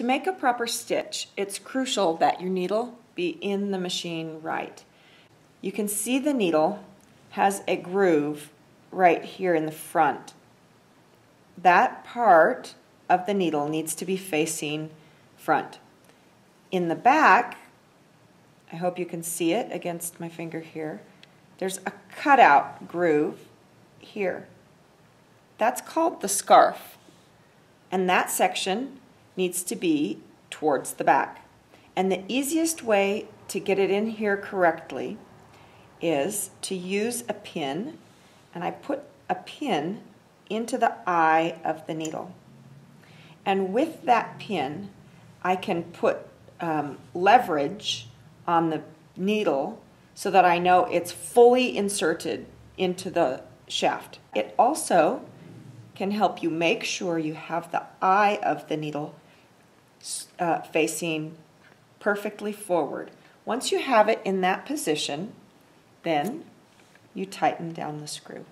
To make a proper stitch, it's crucial that your needle be in the machine right. You can see the needle has a groove right here in the front. That part of the needle needs to be facing front. In the back, I hope you can see it against my finger here, there's a cutout groove here. That's called the scarf, and that section needs to be towards the back. And the easiest way to get it in here correctly is to use a pin, and I put a pin into the eye of the needle. And with that pin, I can put leverage on the needle so that I know it's fully inserted into the shaft. It also can help you make sure you have the eye of the needle facing perfectly forward. Once you have it in that position, then you tighten down the screw.